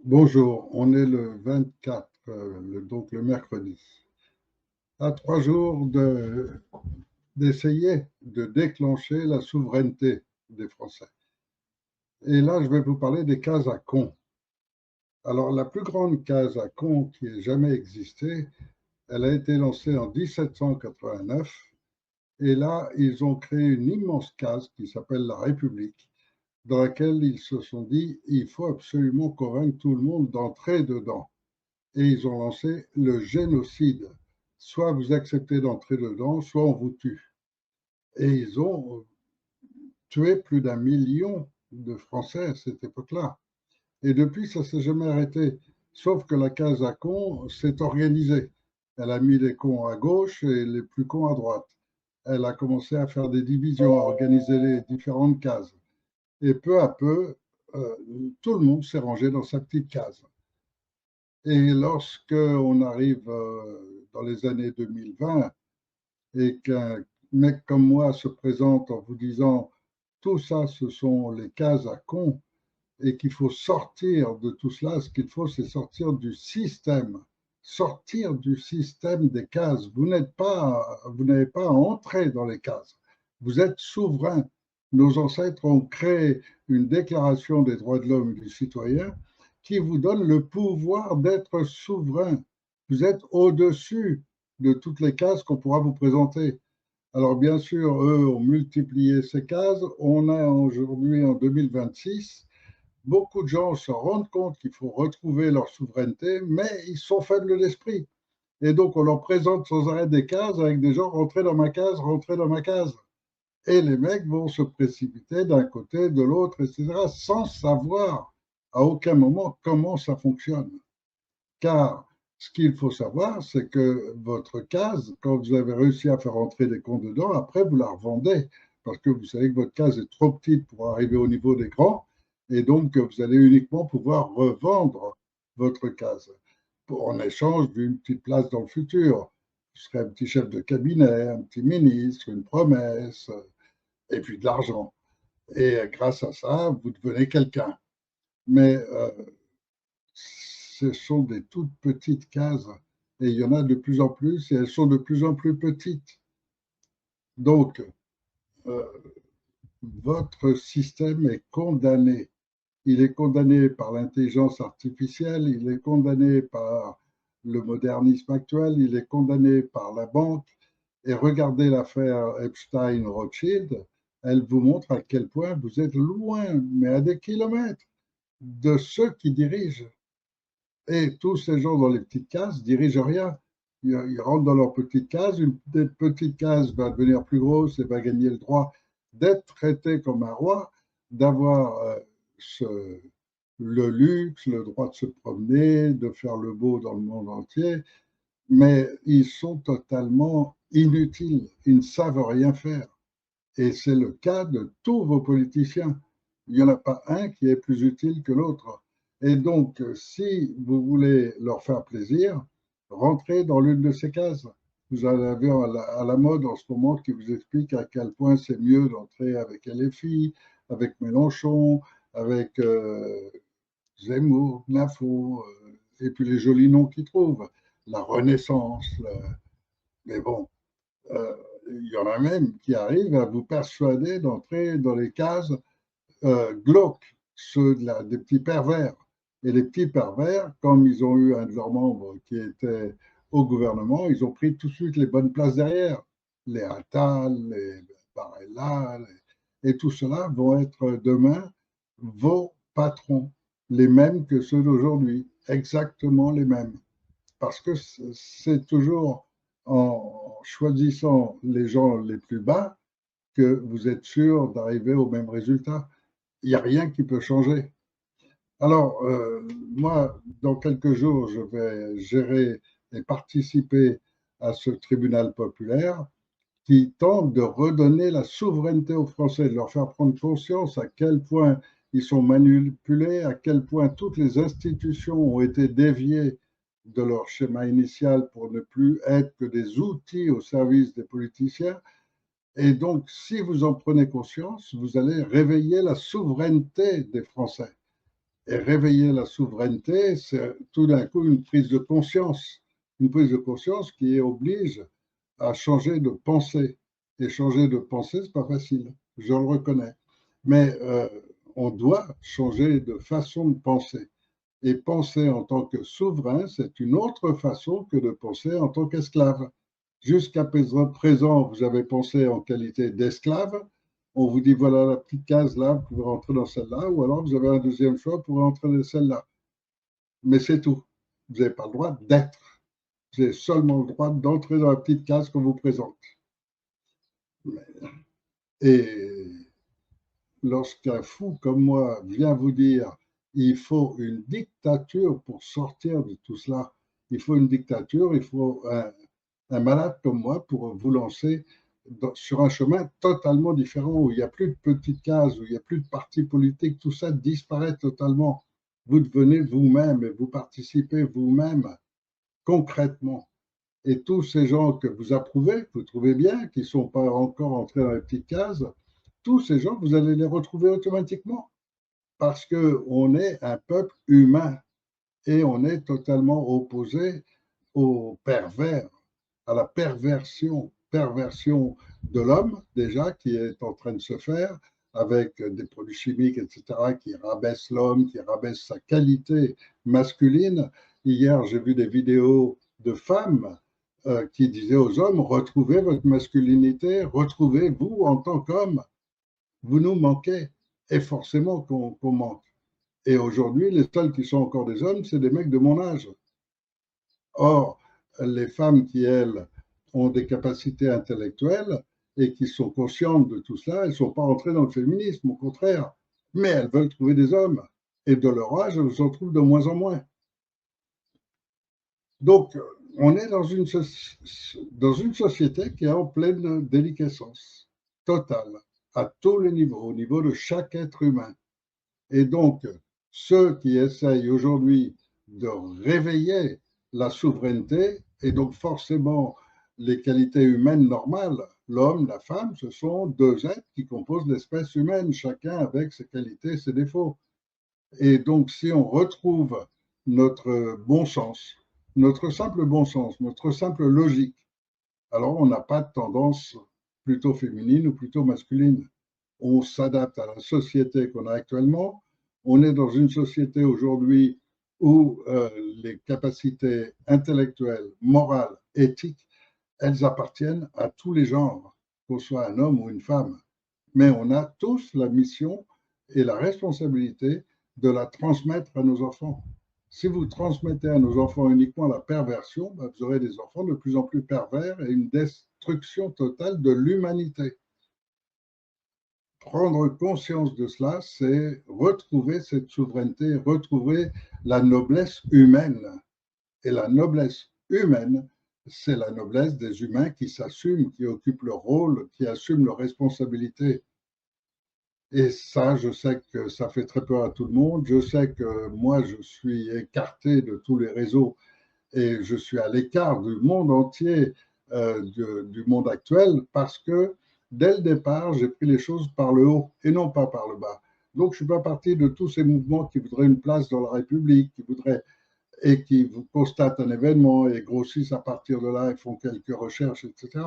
Bonjour, on est le 24, donc le mercredi. À 3 jours d'essayer de déclencher la souveraineté des Français. Et là, je vais vous parler des cases à con. Alors, la plus grande case à con qui ait jamais existé, elle a été lancée en 1789. Et là, ils ont créé une immense case qui s'appelle la République, dans laquelle ils se sont dit, il faut absolument convaincre tout le monde d'entrer dedans. Et ils ont lancé le génocide. Soit vous acceptez d'entrer dedans, soit on vous tue. Et ils ont tué plus d'1 million de Français à cette époque-là. Et depuis, ça ne s'est jamais arrêté. Sauf que la case à cons s'est organisée. Elle a mis les cons à gauche et les plus cons à droite. Elle a commencé à faire des divisions, à organiser les différentes cases. Et peu à peu, tout le monde s'est rangé dans sa petite case. Et lorsque on arrive dans les années 2020 et qu'un mec comme moi se présente en vous disant tout ça, ce sont les cases à con et qu'il faut sortir de tout cela, ce qu'il faut, c'est sortir du système des cases. Vous n'avez pas à entrer dans les cases. Vous êtes souverain. Nos ancêtres ont créé une déclaration des droits de l'homme et du citoyen qui vous donne le pouvoir d'être souverain. Vous êtes au-dessus de toutes les cases qu'on pourra vous présenter. Alors bien sûr, eux ont multiplié ces cases. On a aujourd'hui, en 2026, beaucoup de gens se rendent compte qu'il faut retrouver leur souveraineté, mais ils sont faibles d'esprit. Et donc, on leur présente sans arrêt des cases avec des gens rentrez dans ma case, rentrez dans ma case. Et les mecs vont se précipiter d'un côté, de l'autre, etc., sans savoir à aucun moment comment ça fonctionne. Car ce qu'il faut savoir, c'est que votre case, quand vous avez réussi à faire entrer des cons dedans, après, vous la revendez. Parce que vous savez que votre case est trop petite pour arriver au niveau des grands. Et donc, vous allez uniquement pouvoir revendre votre case en échange d'une petite place dans le futur. Vous serez un petit chef de cabinet, un petit ministre, une promesse, et puis de l'argent. Et grâce à ça, vous devenez quelqu'un. Mais ce sont des toutes petites cases. Et il y en a de plus en plus, et elles sont de plus en plus petites. Donc, euh, votre système est condamné. Il est condamné par l'intelligence artificielle, il est condamné par le modernisme actuel, il est condamné par la banque. Et regardez l'affaire Epstein-Rothschild, elle vous montre à quel point vous êtes loin, mais à des kilomètres, de ceux qui dirigent. Et tous ces gens dans les petites cases dirigent rien. Ils rentrent dans leur petite case, une petite case va devenir plus grosse et va gagner le droit d'être traité comme un roi, d'avoir le luxe, le droit de se promener, de faire le beau dans le monde entier, mais ils sont totalement inutiles, ils ne savent rien faire. Et c'est le cas de tous vos politiciens. Il n'y en a pas un qui est plus utile que l'autre. Et donc, si vous voulez leur faire plaisir, rentrez dans l'une de ces cases. Vous en avez à la mode en ce moment qui vous explique à quel point c'est mieux d'entrer avec LFI, avec Mélenchon, avec Zemmour, Nafo, et puis les jolis noms qu'ils trouvent. La Renaissance. Mais bon, il y en a même qui arrivent à vous persuader d'entrer dans les cases glauques, ceux des petits pervers. Et les petits pervers, comme ils ont eu un de leurs membres qui était au gouvernement, ils ont pris tout de suite les bonnes places derrière. Les Attal, les Barella, et tout cela vont être demain vos patrons, les mêmes que ceux d'aujourd'hui, exactement les mêmes. Parce que c'est toujours en choisissant les gens les plus bas que vous êtes sûr d'arriver au même résultat. Il n'y a rien qui peut changer. Alors, moi, dans quelques jours, je vais gérer et participer à ce tribunal populaire qui tente de redonner la souveraineté aux Français, de leur faire prendre conscience à quel point ils sont manipulés, à quel point toutes les institutions ont été déviées de leur schéma initial pour ne plus être que des outils au service des politiciens. Et donc, si vous en prenez conscience, vous allez réveiller la souveraineté des Français. Et réveiller la souveraineté, c'est tout d'un coup une prise de conscience qui oblige à changer de pensée. Et changer de pensée, c'est pas facile, je le reconnais. Mais on doit changer de façon de penser. Et penser en tant que souverain, c'est une autre façon que de penser en tant qu'esclave. Jusqu'à présent, vous avez pensé en qualité d'esclave. On vous dit, voilà la petite case là, vous pouvez rentrer dans celle-là, ou alors vous avez un deuxième choix pour rentrer dans celle-là. Mais c'est tout. Vous n'avez pas le droit d'être. Vous avez seulement le droit d'entrer dans la petite case qu'on vous présente. Et lorsqu'un fou comme moi vient vous dire il faut une dictature pour sortir de tout cela, il faut une dictature, il faut un malade comme moi pour vous lancer sur un chemin totalement différent où il n'y a plus de petites cases, où il n'y a plus de partis politiques, tout ça disparaît totalement. Vous devenez vous-même et vous participez vous-même concrètement. Et tous ces gens que vous approuvez, que vous trouvez bien, qui ne sont pas encore entrés dans les petites cases, tous ces gens, vous allez les retrouver automatiquement parce qu'on est un peuple humain et on est totalement opposé au pervers, à la perversion de l'homme déjà qui est en train de se faire avec des produits chimiques, etc., qui rabaissent l'homme, qui rabaissent sa qualité masculine. Hier, j'ai vu des vidéos de femmes qui disaient aux hommes, retrouvez votre masculinité, retrouvez-vous en tant qu'homme, vous nous manquez, et forcément qu'on manque. Et aujourd'hui, les seuls qui sont encore des hommes, c'est des mecs de mon âge. Or, les femmes qui, elles, ont des capacités intellectuelles et qui sont conscientes de tout cela, elles ne sont pas entrées dans le féminisme, au contraire. Mais elles veulent trouver des hommes. Et de leur âge, elles en trouvent de moins en moins. Donc, on est dans une société qui est en pleine déliquescence totale, à tous les niveaux, au niveau de chaque être humain. Et donc, ceux qui essayent aujourd'hui de réveiller la souveraineté, et donc forcément les qualités humaines normales, l'homme, la femme, ce sont deux êtres qui composent l'espèce humaine, chacun avec ses qualités, ses défauts. Et donc, si on retrouve notre bon sens, notre simple bon sens, notre simple logique, alors on n'a pas de tendance plutôt féminine ou plutôt masculine. On s'adapte à la société qu'on a actuellement. On est dans une société aujourd'hui où les capacités intellectuelles, morales, éthiques, elles appartiennent à tous les genres, qu'on soit un homme ou une femme. Mais on a tous la mission et la responsabilité de la transmettre à nos enfants. Si vous transmettez à nos enfants uniquement la perversion, ben vous aurez des enfants de plus en plus pervers et une destruction totale de l'humanité. Prendre conscience de cela, c'est retrouver cette souveraineté, retrouver la noblesse humaine. Et la noblesse humaine, c'est la noblesse des humains qui s'assument, qui occupent leur rôle, qui assument leurs responsabilités. Et ça, je sais que ça fait très peur à tout le monde. Je sais que moi, je suis écarté de tous les réseaux et je suis à l'écart du monde entier, du monde actuel, parce que dès le départ, j'ai pris les choses par le haut et non pas par le bas. Donc, je ne suis pas parti de tous ces mouvements qui voudraient une place dans la République, qui voudraient et qui constatent un événement et grossissent à partir de là et font quelques recherches, etc.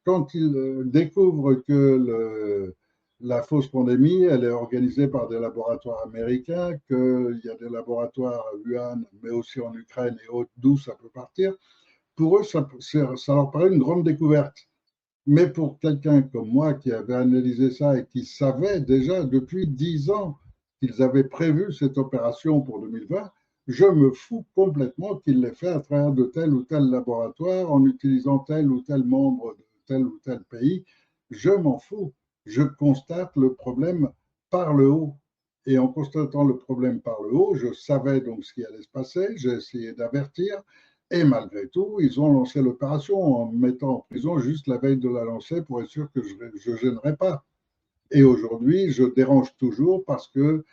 Quand ils découvrent que la fausse pandémie, elle est organisée par des laboratoires américains, qu'il y a des laboratoires à Wuhan, mais aussi en Ukraine et autres, d'où ça peut partir, pour eux, ça leur paraît une grande découverte. Mais pour quelqu'un comme moi qui avait analysé ça et qui savait déjà depuis 10 ans qu'ils avaient prévu cette opération pour 2020, je me fous complètement qu'il l'ait fait à travers de tel ou tel laboratoire, en utilisant tel ou tel membre de tel ou tel pays. Je m'en fous. Je constate le problème par le haut. Et en constatant le problème par le haut, je savais donc ce qui allait se passer. J'ai essayé d'avertir. Et malgré tout, ils ont lancé l'opération en me mettant en prison juste la veille de la lancer pour être sûr que je ne gênerais pas. Et aujourd'hui, je dérange toujours parce que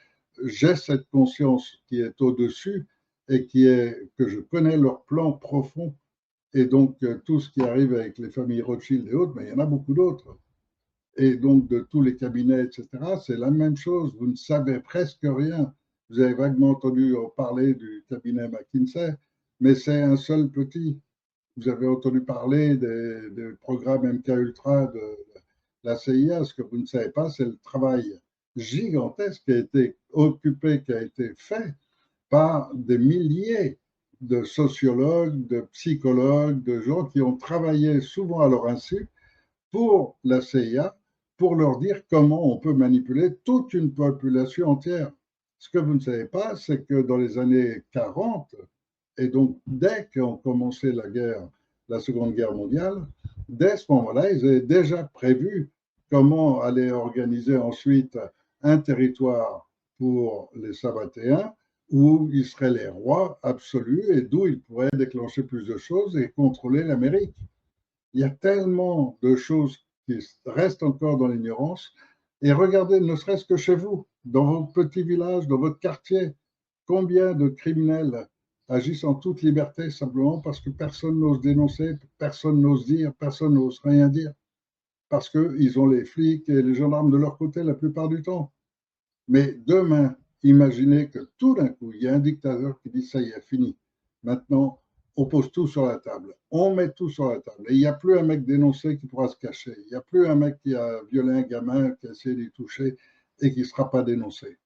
j'ai cette conscience qui est au-dessus et qui est que je connais leur plan profond. Et donc, tout ce qui arrive avec les familles Rothschild et autres, mais il y en a beaucoup d'autres. Et donc, de tous les cabinets, etc., c'est la même chose. Vous ne savez presque rien. Vous avez vaguement entendu parler du cabinet McKinsey, mais c'est un seul petit. Vous avez entendu parler des programmes MK Ultra de la CIA. Ce que vous ne savez pas, c'est le travail gigantesque qui a été occupé, qui a été fait par des milliers de sociologues, de psychologues, de gens qui ont travaillé souvent à leur insu pour la CIA, pour leur dire comment on peut manipuler toute une population entière. Ce que vous ne savez pas, c'est que dans les années 40, et donc dès qu'on commençait la Seconde Guerre mondiale, dès ce moment-là, ils avaient déjà prévu comment aller organiser ensuite un territoire pour les Sabbatéens où ils seraient les rois absolus et d'où ils pourraient déclencher plus de choses et contrôler l'Amérique. Il y a tellement de choses qui restent encore dans l'ignorance. Et regardez, ne serait-ce que chez vous, dans votre petit village, dans votre quartier, combien de criminels agissent en toute liberté simplement parce que personne n'ose dénoncer, personne n'ose dire, personne n'ose rien dire, parce qu'ils ont les flics et les gendarmes de leur côté la plupart du temps. Mais demain, imaginez que tout d'un coup, il y a un dictateur qui dit ça y est, fini. Maintenant, on pose tout sur la table. On met tout sur la table. Et il n'y a plus un mec dénoncé qui pourra se cacher. Il n'y a plus un mec qui a violé un gamin, qui a essayé d'y toucher et qui ne sera pas dénoncé.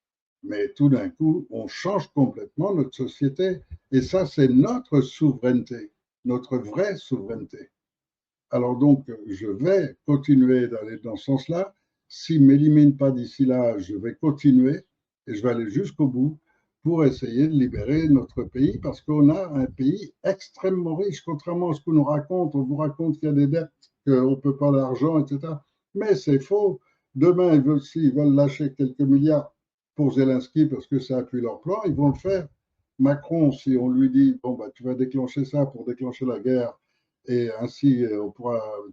Mais tout d'un coup, on change complètement notre société. Et ça, c'est notre souveraineté, notre vraie souveraineté. Alors donc, je vais continuer d'aller dans ce sens-là. S'il ne m'élimine pas d'ici là, je vais continuer et je vais aller jusqu'au bout pour essayer de libérer notre pays parce qu'on a un pays extrêmement riche, contrairement à ce qu'on nous raconte. On vous raconte qu'il y a des dettes, qu'on ne peut pas d'argent, etc. Mais c'est faux. Demain, s'ils veulent lâcher quelques milliards pour Zelensky parce que ça appuie leur plan, ils vont le faire. Macron, si on lui dit, bon, bah, tu vas déclencher ça pour déclencher la guerre, et ainsi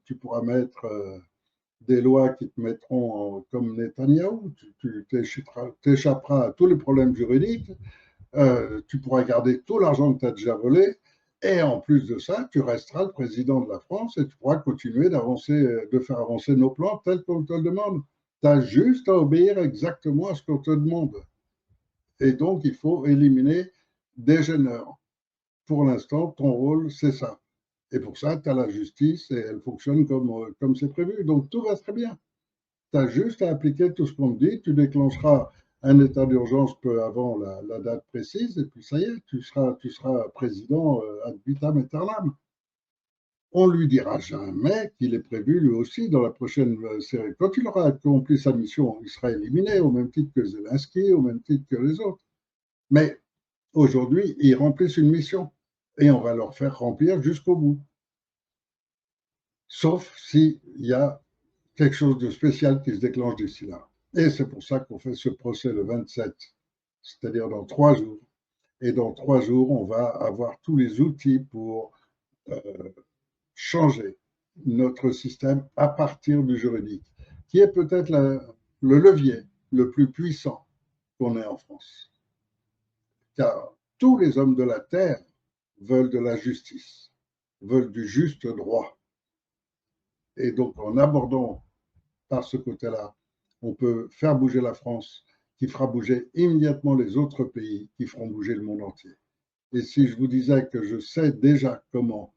tu pourras mettre des lois qui te mettront comme Netanyahou, tu t'échapperas à tous les problèmes juridiques, tu pourras garder tout l'argent que tu as déjà volé, et en plus de ça, tu resteras le président de la France et tu pourras continuer d'avancer, de faire avancer nos plans tels qu'on te le demande. Tu as juste à obéir exactement à ce qu'on te demande. Et donc, il faut éliminer des gêneurs. Pour l'instant, ton rôle, c'est ça. Et pour ça, tu as la justice et elle fonctionne comme c'est prévu. Donc, tout va très bien. Tu as juste à appliquer tout ce qu'on te dit. Tu déclencheras un état d'urgence peu avant la date précise et puis ça y est, tu seras président ad vitam aeternam. On lui dira jamais qu'il est prévu lui aussi dans la prochaine série. Quand il aura accompli sa mission, il sera éliminé au même titre que Zelensky, au même titre que les autres. Mais aujourd'hui, ils remplissent une mission et on va leur faire remplir jusqu'au bout. Sauf s'il y a quelque chose de spécial qui se déclenche d'ici là. Et c'est pour ça qu'on fait ce procès le 27, c'est-à-dire dans 3 jours. Et dans 3 jours, on va avoir tous les outils pour euh, changer notre système à partir du juridique, qui est peut-être le levier le plus puissant qu'on ait en France. Car tous les hommes de la Terre veulent de la justice, veulent du juste droit. Et donc, en abordant par ce côté-là, on peut faire bouger la France, qui fera bouger immédiatement les autres pays, qui feront bouger le monde entier. Et si je vous disais que je sais déjà comment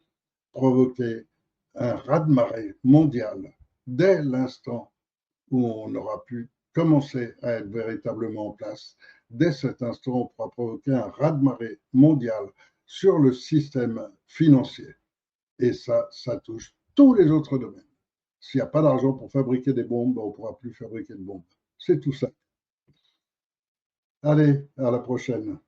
provoquer un raz-de-marée mondial dès l'instant où on aura pu commencer à être véritablement en place, dès cet instant, on pourra provoquer un raz-de-marée mondial sur le système financier. Et ça touche tous les autres domaines. S'il n'y a pas d'argent pour fabriquer des bombes, on ne pourra plus fabriquer de bombes. C'est tout ça. Allez, à la prochaine.